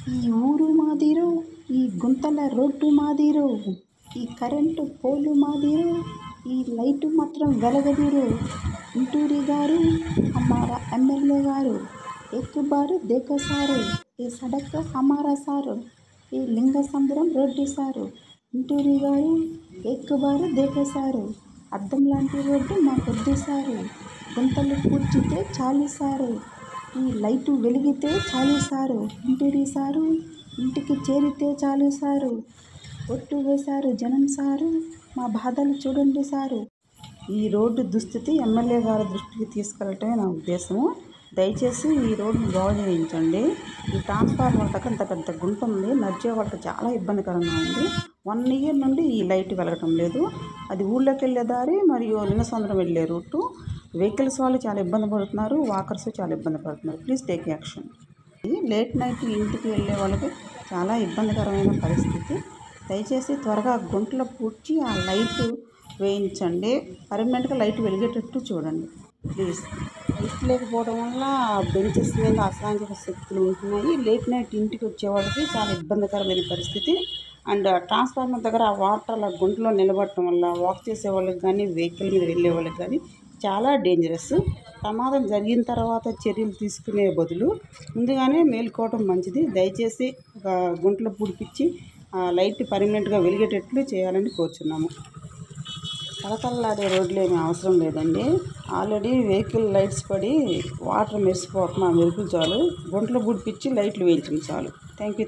ఈ ఊరు మాదిరో, ఈ గుంతల రోడ్డు మాదిరో, ఈ కరెంటు పోలు మాదిరో, ఈ లైటు మాత్రం వెలగదురో. ఇంటూరి గారు హమారా ఎమ్మెల్యే గారు, ఎక్ బార్ దేఖో సారు, ఈ సడక్ హమారా సారు, ఈ లింగసముద్రం రోడ్డు సారు. ఇంటూరి గారు ఎక్ బార్ దేఖో సారు, అద్దం లాంటి రోడ్డు మాకొద్దు సారు. గుంతలు పూడ్చితే చాలు సారు, ఈ లైటు వెలిగితే చాలు సారు. ఇంటూరి సారు ఇంటికి చేరితే చాలు సారు. ఒట్టు వేశారు జనం సారు, మా బాధలు చూడండి సారు. ఈ రోడ్డు దుస్థితి ఎమ్మెల్యే గారి దృష్టికి తీసుకెళ్ళటమే నా ఉద్దేశము. దయచేసి ఈ రోడ్డును బాగు చేయించండి. ఈ ట్రాన్స్ఫార్మర్ దగ్గర ఇంత పెద్ద గుంట ఉంది, నడిచే వాళ్ళకి చాలా ఇబ్బందికరంగా ఉంది. 1 ఇయర్ నుండి ఈ లైట్ వెలగటం లేదు. అది ఊళ్ళోకి వెళ్ళే దారి మరియు లింగసముద్రం వెళ్ళే రూటు. వెహికల్స్ వాళ్ళు చాలా ఇబ్బంది పడుతున్నారు, వాకర్స్ చాలా ఇబ్బంది పడుతున్నారు. Please take action. Late night ఇంటికి వెళ్ళే వాళ్ళకి చాలా ఇబ్బందికరమైన పరిస్థితి. దయచేసి త్వరగా గుంటలు పూడ్చి ఆ లైట్ వేయించండి. పర్మనెంట్గా లైట్ వెలిగేటట్టు చూడండి ప్లీజ్. లైట్ లేకపోవడం వల్ల బెంచెస్ మీద అసాంఘిక శక్తులు ఉంటున్నాయి. లేట్ నైట్ ఇంటికి వచ్చే వాళ్ళకి చాలా ఇబ్బందికరమైన పరిస్థితి. అండ్ ట్రాన్స్ఫార్మర్ దగ్గర ఆ వాటర్ అలా గుంటలో నిలబడటం వల్ల వాక్ చేసే వాళ్ళకి కానీ వెహికల్ మీద వెళ్ళే వాళ్ళకి కానీ చాలా డేంజరస్. ప్రమాదం జరిగిన తర్వాత చర్యలు తీసుకునే బదులు ముందుగానే మేలుకోవడం మంచిది. దయచేసి ఒక గుంటలో పూడిపించి లైట్ పర్మనెంట్గా వెలిగేటట్లు చేయాలని కోరుచున్నాము. కలకల్లాడే రోడ్లు ఏమీ అవసరం లేదండి. ఆల్రెడీ వెహికల్ లైట్స్ పడి వాటర్ మెరిసిపోతున్న మెరుపులు చాలు. గుంటలో పూడిపించి లైట్లు వేయించండి చాలు. Thank you.